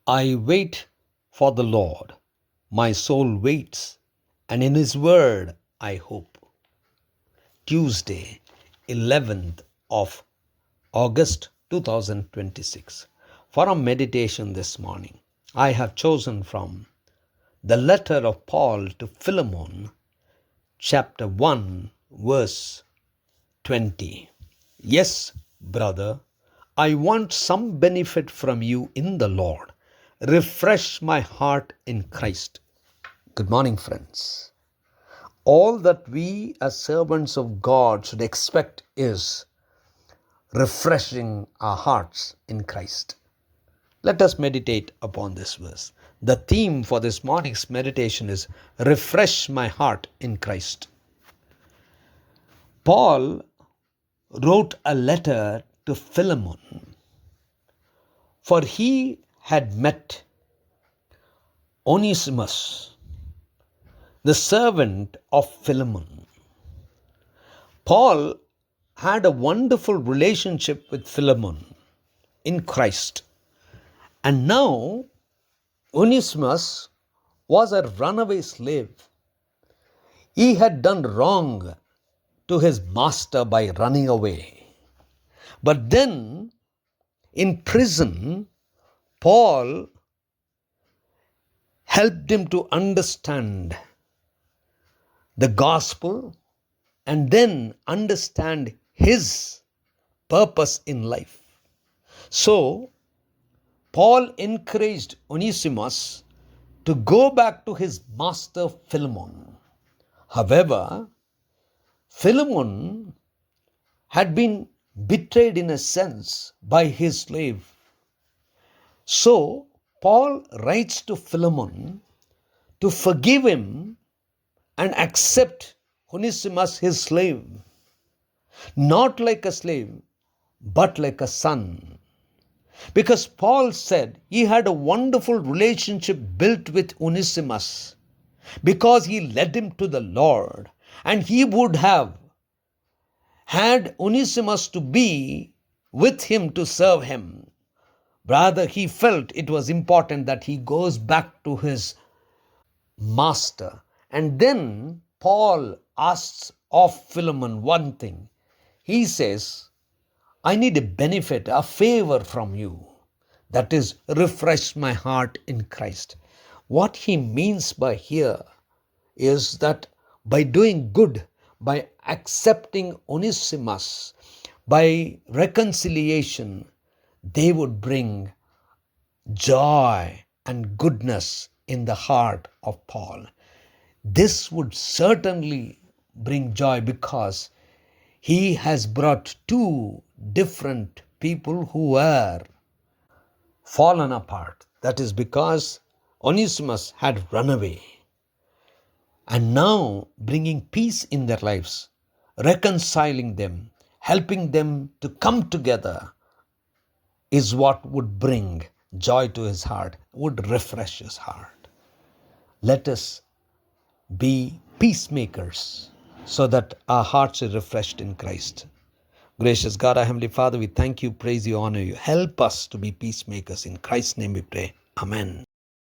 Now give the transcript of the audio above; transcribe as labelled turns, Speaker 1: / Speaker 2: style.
Speaker 1: I wait for the Lord. My soul waits, and in His word I hope. Tuesday, 11th of August 2026. For our meditation this morning, I have chosen from the letter of Paul to Philemon, chapter 1, verse 20. Yes, brother, I want some benefit from you in the Lord. Refresh my heart in Christ. Good morning, friends. All that we as servants of God should expect is refreshing our hearts in Christ. Let us meditate upon this verse. The theme for this morning's meditation is refresh my heart in Christ. Paul wrote a letter to Philemon, for he had met Onesimus, the servant of Philemon. Paul had a wonderful relationship with Philemon in Christ. And now Onesimus was a runaway slave. He had done wrong to his master by running away. But then in prison, Paul helped him to understand the gospel and then understand his purpose in life. So, Paul encouraged Onesimus to go back to his master Philemon. However, Philemon had been betrayed in a sense by his slave. So, Paul writes to Philemon to forgive him and accept Onesimus, his slave, not like a slave, but like a son. Because Paul said he had a wonderful relationship built with Onesimus because he led him to the Lord, and he would have had Onesimus to be with him to serve him. Rather, he felt it was important that he goes back to his master. And then Paul asks of Philemon one thing. He says, I need a benefit, a favor from you. That is, refresh my heart in Christ. What he means by here is that by doing good, by accepting Onesimus, by reconciliation, they would bring joy and goodness in the heart of Paul. This would certainly bring joy because he has brought two different people who were fallen apart. That is because Onesimus had run away. And now bringing peace in their lives, reconciling them, helping them to come together is what would bring joy to his heart, would refresh his heart. Let us be peacemakers so that our hearts are refreshed in Christ. Gracious God, our Heavenly Father, we thank you, praise you, honor you. Help us to be peacemakers. In Christ's name we pray. Amen.